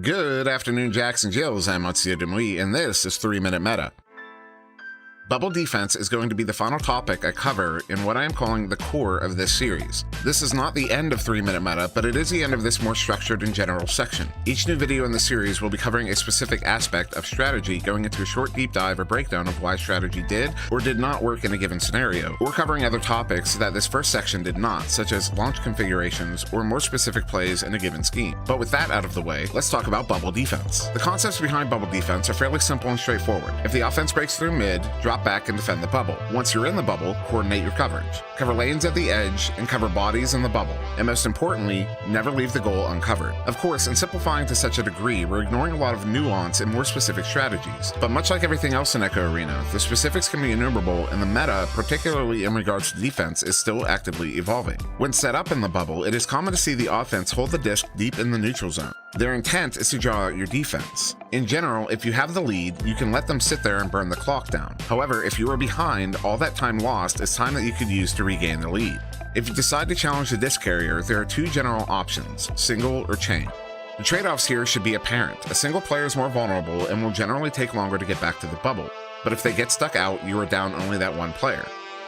Good afternoon, Jacks and Jills. I'm SirDimwi, and this is 3 Minute Meta. Bubble defense is going to be the final topic I cover in what I am calling the core of this series. This is not the end of 3 Minute Meta, but it is the end of this more structured and general section. Each new video in the series will be covering a specific aspect of strategy, going into a short deep dive or breakdown of why strategy did or did not work in a given scenario, or covering other topics that this first section did not, such as launch configurations or more specific plays in a given scheme. But with that out of the way, let's talk about bubble defense. The concepts behind bubble defense are fairly simple and straightforward. If the offense breaks through mid, drop back and defend the bubble. Once you're in the bubble, coordinate your coverage. Cover lanes at the edge and cover bodies in the bubble. And most importantly, never leave the goal uncovered. Of course, in simplifying to such a degree, we're ignoring a lot of nuance and more specific strategies. But much like everything else in Echo Arena, the specifics can be innumerable, and the meta, particularly in regards to defense, is still actively evolving. When set up in the bubble, it is common to see the offense hold the disc deep in the neutral zone. Their intent is to draw out your defense. In general, if you have the lead, you can let them sit there and burn the clock down. However, if you are behind, all that time lost is time that you could use to regain the lead. If you decide to challenge the disc carrier, there are two general options, single or chain. The trade-offs here should be apparent. A single player is more vulnerable and will generally take longer to get back to the bubble, but if they get stuck out, you are down only that one player.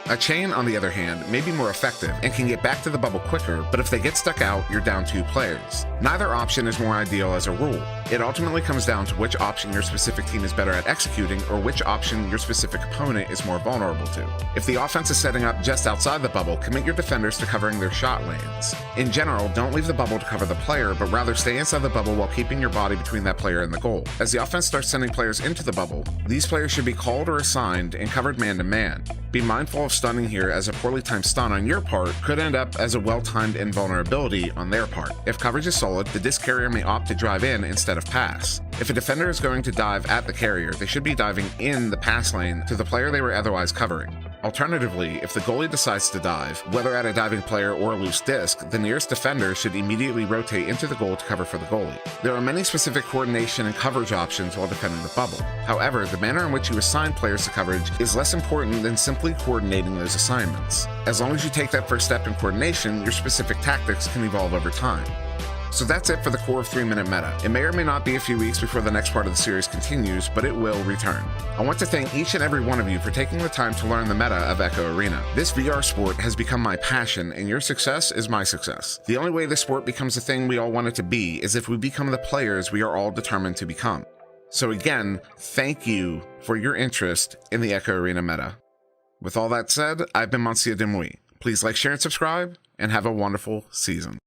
A chain, on the other hand, may be more effective and can get back to the bubble quicker, but if they get stuck out, you're down two players. Neither option is more ideal as a rule. It ultimately comes down to which option your specific team is better at executing or which option your specific opponent is more vulnerable to. If the offense is setting up just outside the bubble, commit your defenders to covering their shot lanes. In general, don't leave the bubble to cover the player, but rather stay inside the bubble while keeping your body between that player and the goal. As the offense starts sending players into the bubble, these players should be called or assigned and covered man to man. Be mindful of stunning here, as a poorly timed stun on your part could end up as a well-timed invulnerability on their part. If coverage is solid, the disc carrier may opt to drive in instead of pass. If a defender is going to dive at the carrier, they should be diving in the pass lane to the player they were otherwise covering. Alternatively, if the goalie decides to dive, whether at a diving player or a loose disc, the nearest defender should immediately rotate into the goal to cover for the goalie. There are many specific coordination and coverage options while defending the bubble. However, the manner in which you assign players to coverage is less important than simply coordinating those assignments. As long as you take that first step in coordination, your specific tactics can evolve over time. So that's it for the core of 3 Minute Meta. It may or may not be a few weeks before the next part of the series continues, but it will return. I want to thank each and every one of you for taking the time to learn the meta of Echo Arena. This VR sport has become my passion, and your success is my success. The only way this sport becomes the thing we all want it to be is if we become the players we are all determined to become. So again, thank you for your interest in the Echo Arena meta. With all that said, I've been SirDimwi. Please like, share, and subscribe, and have a wonderful season.